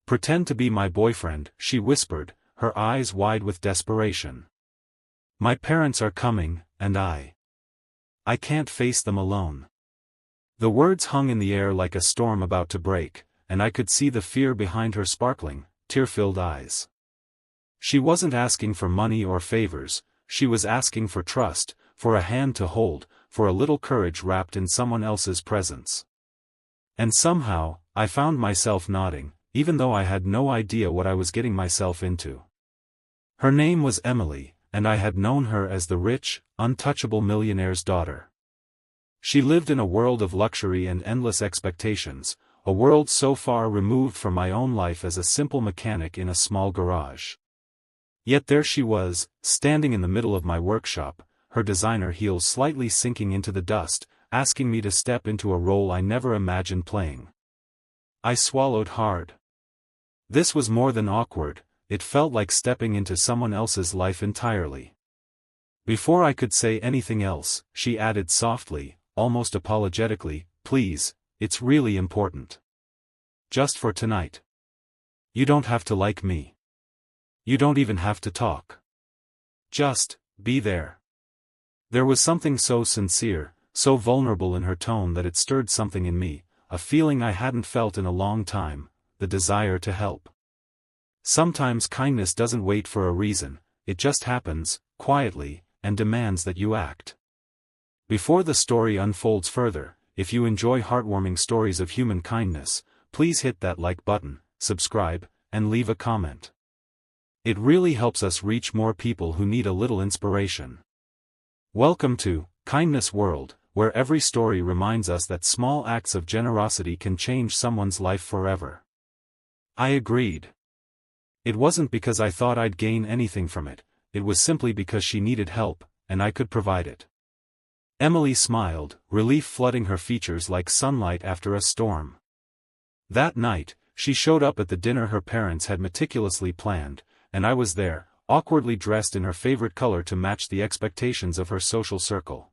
"Pretend to be my boyfriend," she whispered, her eyes wide with desperation. "My parents are coming, and I can't face them alone." The words hung in the air like a storm about to break, and I could see the fear behind her sparkling, tear-filled eyes. She wasn't asking for money or favors, she was asking for trust, for a hand to hold, for a little courage wrapped in someone else's presence. And somehow, I found myself nodding, even though I had no idea what I was getting myself into. Her name was Emily, and I had known her as the rich, untouchable millionaire's daughter. She lived in a world of luxury and endless expectations, a world so far removed from my own life as a simple mechanic in a small garage. Yet there she was, standing in the middle of my workshop, her designer heels slightly sinking into the dust, asking me to step into a role I never imagined playing. I swallowed hard. This was more than awkward, it felt like stepping into someone else's life entirely. Before I could say anything else, she added softly, almost apologetically, "Please, it's really important. Just for tonight. You don't have to like me. You don't even have to talk. Just be there." There was something so sincere, so vulnerable in her tone that it stirred something in me, a feeling I hadn't felt in a long time, the desire to help. Sometimes kindness doesn't wait for a reason, it just happens, quietly, and demands that you act. Before the story unfolds further, if you enjoy heartwarming stories of human kindness, please hit that like button, subscribe, and leave a comment. It really helps us reach more people who need a little inspiration. Welcome to Kindness World, where every story reminds us that small acts of generosity can change someone's life forever. I agreed. It wasn't because I thought I'd gain anything from it, it was simply because she needed help, and I could provide it. Emily smiled, relief flooding her features like sunlight after a storm. That night, she showed up at the dinner her parents had meticulously planned, and I was there, awkwardly dressed in her favorite color to match the expectations of her social circle.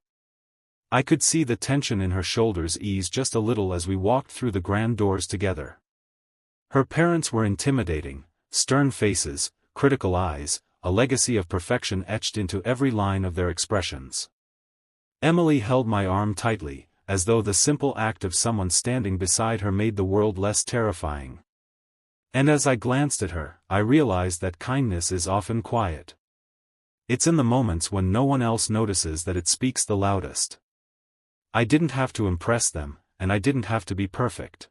I could see the tension in her shoulders ease just a little as we walked through the grand doors together. Her parents were intimidating, stern faces, critical eyes, a legacy of perfection etched into every line of their expressions. Emily held my arm tightly, as though the simple act of someone standing beside her made the world less terrifying. And as I glanced at her, I realized that kindness is often quiet. It's in the moments when no one else notices that it speaks the loudest. I didn't have to impress them, and I didn't have to be perfect.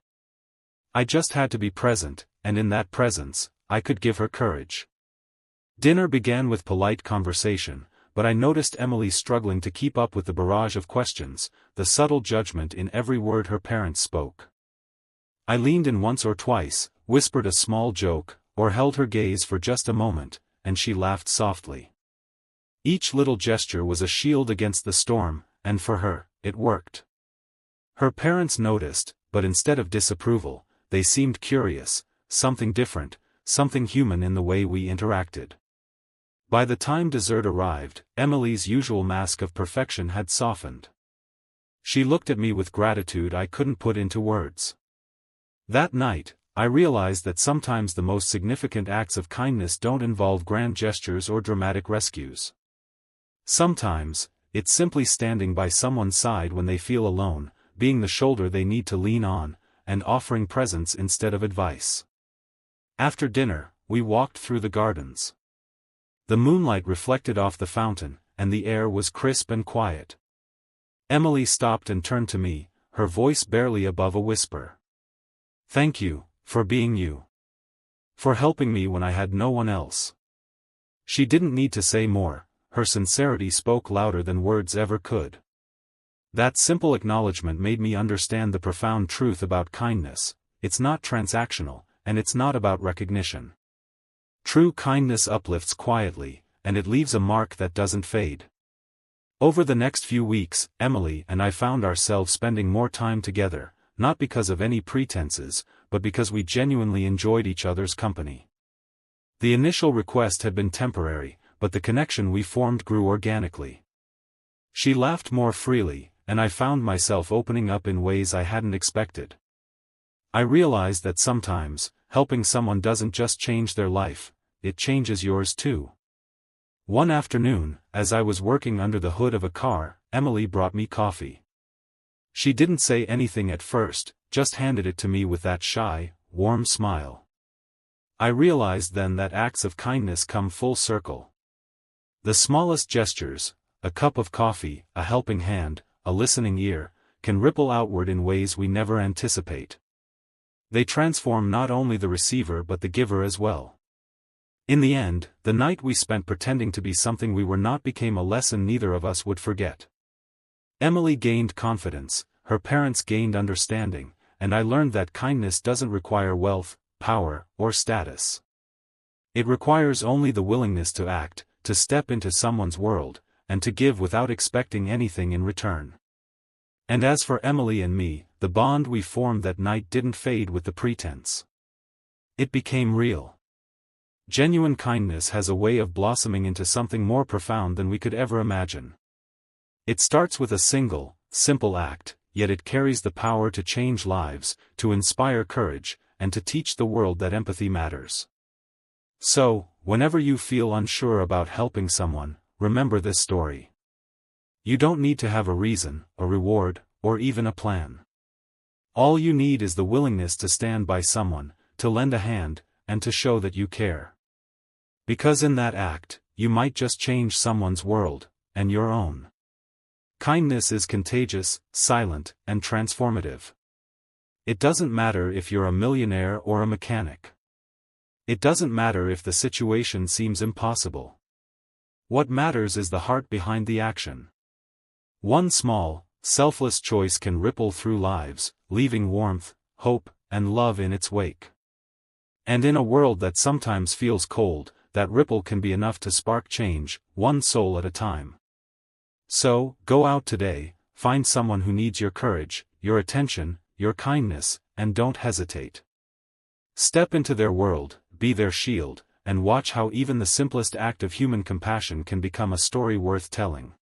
I just had to be present, and in that presence, I could give her courage. Dinner began with polite conversation, but I noticed Emily struggling to keep up with the barrage of questions, the subtle judgment in every word her parents spoke. I leaned in once or twice, whispered a small joke, or held her gaze for just a moment, and she laughed softly. Each little gesture was a shield against the storm, and for her, it worked. Her parents noticed, but instead of disapproval, they seemed curious, something different, something human in the way we interacted. By the time dessert arrived, Emily's usual mask of perfection had softened. She looked at me with gratitude I couldn't put into words. That night, I realized that sometimes the most significant acts of kindness don't involve grand gestures or dramatic rescues. Sometimes, it's simply standing by someone's side when they feel alone, being the shoulder they need to lean on, and offering presence instead of advice. After dinner, we walked through the gardens. The moonlight reflected off the fountain, and the air was crisp and quiet. Emily stopped and turned to me, her voice barely above a whisper. "Thank you, for being you. For helping me when I had no one else." She didn't need to say more, her sincerity spoke louder than words ever could. That simple acknowledgement made me understand the profound truth about kindness: it's not transactional, and it's not about recognition. True kindness uplifts quietly, and it leaves a mark that doesn't fade. Over the next few weeks, Emily and I found ourselves spending more time together, not because of any pretenses, but because we genuinely enjoyed each other's company. The initial request had been temporary, but the connection we formed grew organically. She laughed more freely, and I found myself opening up in ways I hadn't expected. I realized that sometimes, helping someone doesn't just change their life, it changes yours too. One afternoon, as I was working under the hood of a car, Emily brought me coffee. She didn't say anything at first, just handed it to me with that shy, warm smile. I realized then that acts of kindness come full circle. The smallest gestures, a cup of coffee, a helping hand, a listening ear, can ripple outward in ways we never anticipate. They transform not only the receiver but the giver as well. In the end, the night we spent pretending to be something we were not became a lesson neither of us would forget. Emily gained confidence, her parents gained understanding, and I learned that kindness doesn't require wealth, power, or status. It requires only the willingness to act, to step into someone's world, and to give without expecting anything in return. And as for Emily and me, the bond we formed that night didn't fade with the pretense. It became real. Genuine kindness has a way of blossoming into something more profound than we could ever imagine. It starts with a single, simple act, yet it carries the power to change lives, to inspire courage, and to teach the world that empathy matters. So, whenever you feel unsure about helping someone, remember this story. You don't need to have a reason, a reward, or even a plan. All you need is the willingness to stand by someone, to lend a hand, and to show that you care. Because in that act, you might just change someone's world, and your own. Kindness is contagious, silent, and transformative. It doesn't matter if you're a millionaire or a mechanic. It doesn't matter if the situation seems impossible. What matters is the heart behind the action. One small, selfless choice can ripple through lives, leaving warmth, hope, and love in its wake. And in a world that sometimes feels cold, that ripple can be enough to spark change, one soul at a time. So, go out today, find someone who needs your courage, your attention, your kindness, and don't hesitate. Step into their world, be their shield, and watch how even the simplest act of human compassion can become a story worth telling.